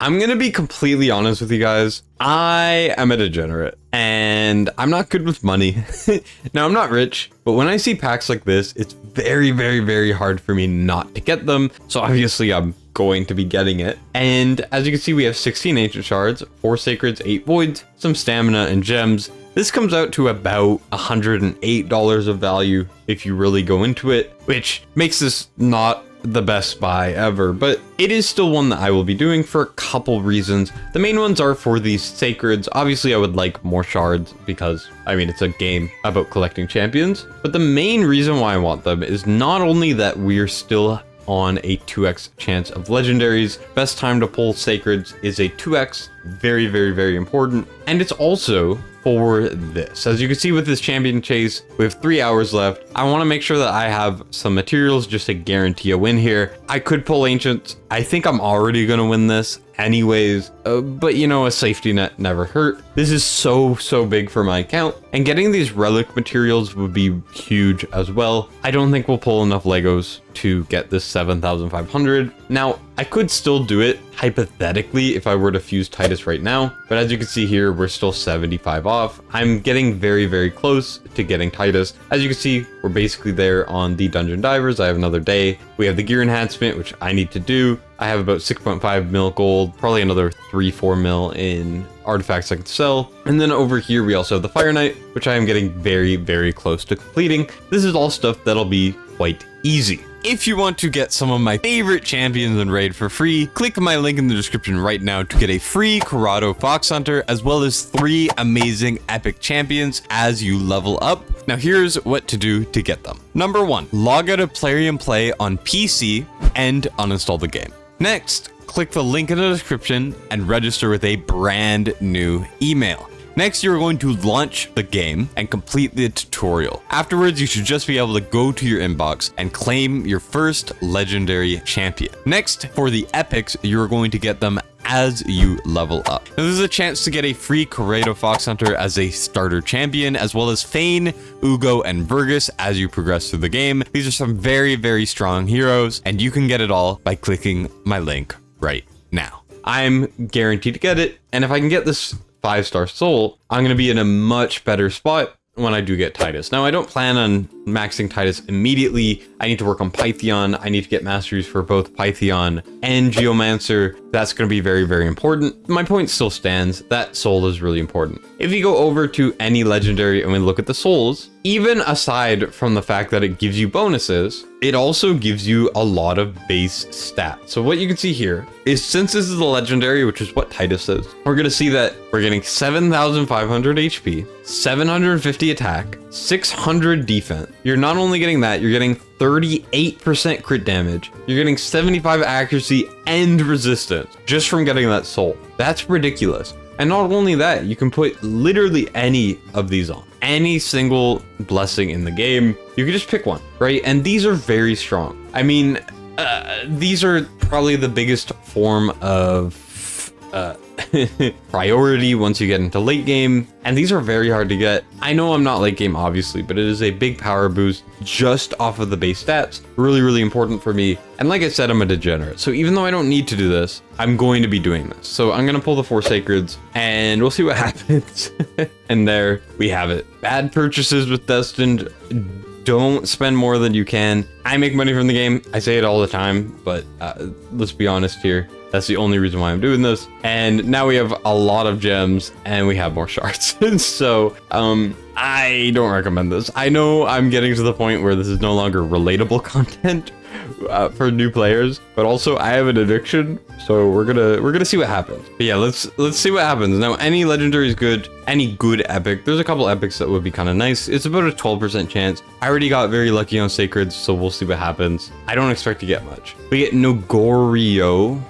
I'm gonna be completely honest with you guys. I am a degenerate and I'm not good with money. Now, I'm not rich, but when I see packs like this, it's very, very, very hard for me not to get them. So obviously I'm going to be getting it. And as you can see, we have 16 ancient shards, 4 sacreds, 8 voids, some stamina and gems. This comes out to about $108 of value if you really go into it, which makes this not the best buy ever, but it is still one that I will be doing for a couple reasons. The main ones are for these sacreds. Obviously, I would like more shards because, I mean, it's a game about collecting champions, but the main reason why I want them is not only that we're still on a 2x chance of legendaries. Best time to pull sacreds is a 2x, very, very, very important. And it's also for this. As you can see with this champion chase, we have 3 hours left. I want to make sure that I have some materials just to guarantee a win here. I could pull ancients. I think I'm already going to win this anyways, but you know, a safety net never hurt. This is so big for my account, and getting these relic materials would be huge as well. I don't think we'll pull enough Legos to get this 7,500. Now, I could still do it hypothetically if I were to fuse Titus right now, but as you can see here, we're still 75 off. I'm getting very, very close to getting Titus. As you can see, we're basically there on the dungeon divers. I have another day. We have the gear enhancement, which I need to do. I have about 6.5 mil gold, probably another 3-4 mil in artifacts I can sell. And then over here, we also have the Fire Knight, which I am getting very, very close to completing. This is all stuff that'll be quite easy. If you want to get some of my favorite champions in Raid for free, click my link in the description right now to get a free Karato Fox Hunter, as well as 3 amazing epic champions as you level up. Now here's what to do to get them. Number 1, log out of Plarium Play on PC and uninstall the game. Next, click the link in the description and register with a brand new email. Next, you're going to launch the game and complete the tutorial. Afterwards, you should just be able to go to your inbox and claim your first legendary champion. Next, for the epics, you're going to get them as you level up. Now, there's a chance to get a free Karato Fox Hunter as a starter champion, as well as Fayne, Uugo, and Vergis as you progress through the game. These are some very, very strong heroes, and you can get it all by clicking my link right now. I'm guaranteed to get it, and if I can get this 5-star soul, I'm going to be in a much better spot when I do get Titus. Now, I don't plan on maxing Titus immediately. I need to work on Pytheon. I need to get masteries for both Pytheon and Geomancer. That's going to be very, very important. My point still stands. That soul is really important. If you go over to any legendary and we look at the souls, even aside from the fact that it gives you bonuses, it also gives you a lot of base stats. So what you can see here is, since this is a legendary, which is what Titus is, we're going to see that we're getting 7,500 HP, 750 attack, 600 defense. You're not only getting that, you're getting 38% crit damage. You're getting 75 accuracy and resistance just from getting that soul. That's ridiculous. And not only that, you can put literally any of these on. Any single blessing in the game, you can just pick one, right? And these are very strong. I mean, these are probably the biggest form of priority once you get into late game, and these are very hard to get. I know I'm not late game, obviously, but it is a big power boost just off of the base stats. Really, really important for me. And like I said, I'm a degenerate, so even though I don't need to do this, I'm going to be doing this. So I'm gonna pull the 4 sacreds and we'll see what happens. And there we have it. Bad purchases with Destined. Don't spend more than you can. I make money from the game. I say it all the time, but let's be honest here. That's the only reason why I'm doing this. And now we have a lot of gems and we have more shards. So I don't recommend this. I know I'm getting to the point where this is no longer relatable content for new players, but also I have an addiction, so we're gonna see what happens. But yeah, let's see what happens. Now, any legendary is good, any good epic. There's a couple epics that would be kind of nice. It's about a 12% chance. I already got very lucky on sacreds, so we'll see what happens. I don't expect to get much. We get Nogorio.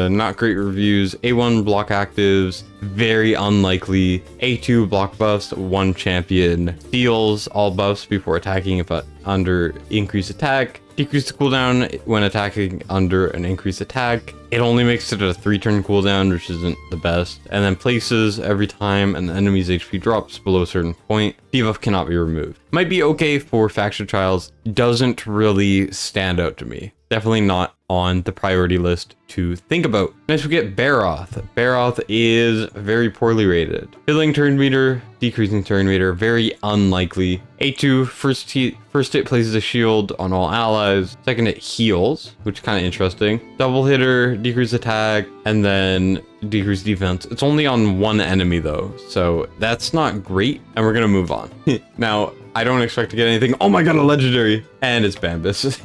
Not great reviews. A1 block actives, very unlikely. A2 block buffs, 1 champion. Steals all buffs before attacking if under increased attack. Decrease the cooldown when attacking under an increased attack. It only makes it a 3-turn cooldown, which isn't the best. And then places every time an enemy's HP drops below a certain point. Debuff cannot be removed. Might be okay for faction trials. Doesn't really stand out to me. Definitely not on the priority list to think about. Next we get Baroth. Baroth is very poorly rated. Filling turn meter, decreasing turn meter, very unlikely. A2, first hit places a shield on all allies. Second hit heals, which is kind of interesting. Double hitter, decrease attack, and then decrease defense. It's only on one enemy though, so that's not great, and we're gonna move on. Now, I don't expect to get anything. Oh my god, a legendary! And it's Bambus.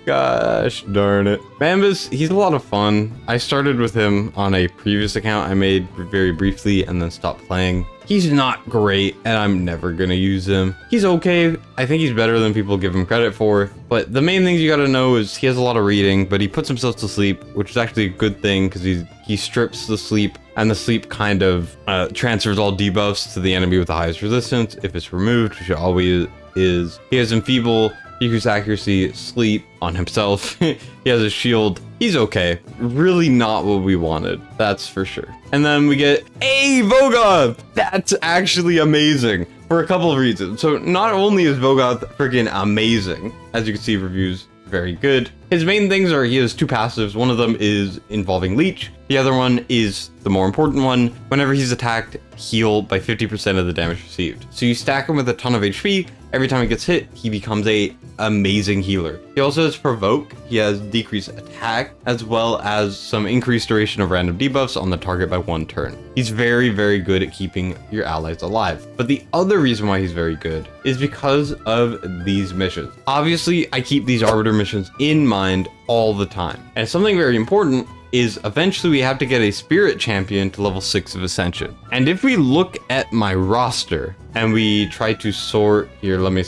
Gosh darn it. Bambus, he's a lot of fun. I started with him on a previous account I made very briefly and then stopped playing. He's not great, and I'm never gonna use him. He's okay. I think he's better than people give him credit for. But the main things you gotta know is he has a lot of reading, but he puts himself to sleep, which is actually a good thing because he strips the sleep, and the sleep kind of transfers all debuffs to the enemy with the highest resistance. If it's removed, which it always is. He has Enfeeble, decrease accuracy, sleep on himself. He has a shield. He's okay. Really not what we wanted, that's for sure. And then we get a Vogoth. That's actually amazing for a couple of reasons. So not only is Vogoth freaking amazing, as you can see, reviews very good. His main things are he has two passives. One of them is involving leech. The other one is the more important one. Whenever he's attacked, heal by 50% of the damage received. So you stack him with a ton of HP. Every time he gets hit, he becomes a amazing healer. He also has provoke. He has decreased attack, as well as some increased duration of random debuffs on the target by 1 turn. He's very, very good at keeping your allies alive. But the other reason why he's very good is because of these missions. Obviously, I keep these Arbiter missions in mind all the time. And something very important is eventually we have to get a spirit champion to level 6 of Ascension. And if we look at my roster and we try to sort here, let me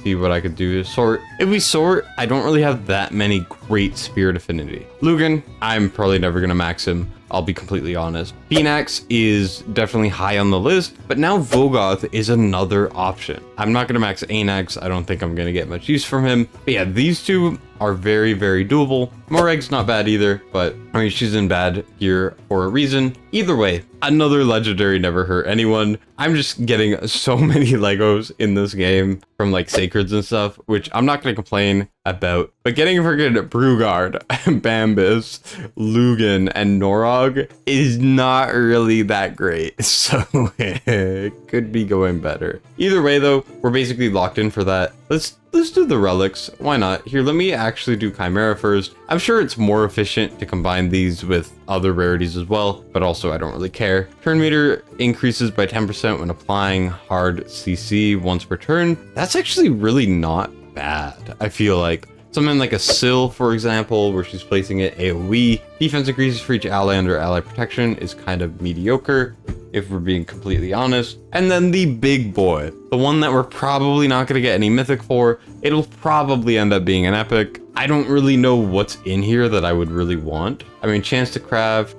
see what I could do to sort. If we sort, I don't really have that many great spirit affinity. Lugan, I'm probably never gonna max him. I'll be completely honest. Phoenix is definitely high on the list, but now Vogoth is another option. I'm not gonna max Anax. I don't think I'm gonna get much use from him. But yeah, these two are very, very doable. Moreg's not bad either, but I mean, she's in bad here for a reason. Either way, another legendary never hurt anyone. I'm just getting so many Legos in this game from like Sacreds and stuff, which I'm not gonna complain about. But getting freaking Brugard, Bambus, Lugan, and Norog is not really that great. So it could be going better. Either way though, we're basically locked in for that. Let's do the relics. Why not? Here, let me actually do Chimera first. I'm sure it's more efficient to combine these with other rarities as well, but also I don't really care. Turn meter increases by 10% when applying hard CC once per turn. That's actually really not bad, I feel like. Something like a Syl, for example, where she's placing it AoE. Defense increases for each ally under ally protection is kind of mediocre, if we're being completely honest. And then the big boy, the one that we're probably not going to get any mythic for. It'll probably end up being an epic. I don't really know what's in here that I would really want. I mean, chance to craft,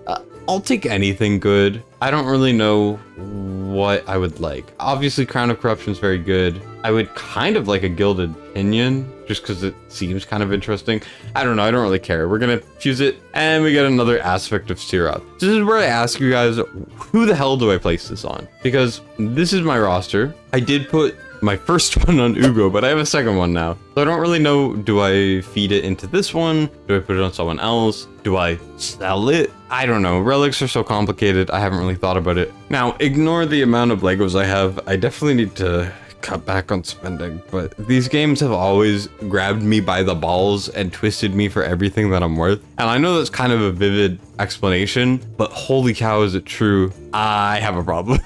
I'll take anything good. I don't really know what I would like. Obviously, Crown of Corruption is very good. I would kind of like a Gilded Pinion, just because it seems kind of interesting. I don't know, I don't really care. We're gonna fuse it, and we get another aspect of Siroth. This is where I ask you guys, who the hell do I place this on? Because this is my roster. I did put my first one on Uugo, but I have a second one now. So I don't really know, do I feed it into this one? Do I put it on someone else? Do I sell it? I don't know. Relics are so complicated. I haven't really thought about it. Now, ignore the amount of Legos I have. I definitely need to cut back on spending, but these games have always grabbed me by the balls and twisted me for everything that I'm worth. And I know that's kind of a vivid explanation, but holy cow, is it true? I have a problem.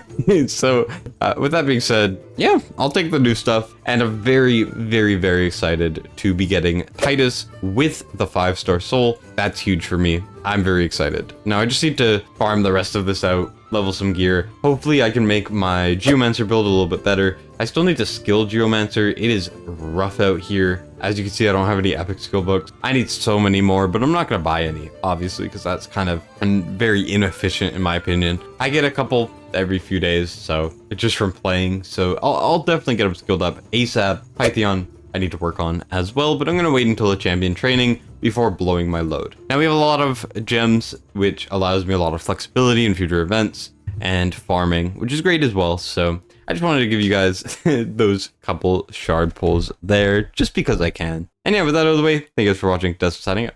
So with that being said, yeah, I'll take the new stuff, and I'm very, very, very excited to be getting Titus with the 5-star soul. That's huge for me. I'm very excited. Now I just need to farm the rest of this out, level some gear. Hopefully I can make my Geomancer build a little bit better. I still need to skill Geomancer. It is rough out here. As you can see, I don't have any epic skill books. I need so many more, but I'm not going to buy any, obviously, because that's kind of very inefficient in my opinion. I get a couple every few days, so it's just from playing. So I'll definitely get them skilled up ASAP. Python, I need to work on as well, but I'm going to wait until the champion training before blowing my load. Now we have a lot of gems, which allows me a lot of flexibility in future events and farming, which is great as well. So I just wanted to give you guys those couple shard pulls there just because I can. And yeah, with that out of the way, thank you guys for watching. Des signing out.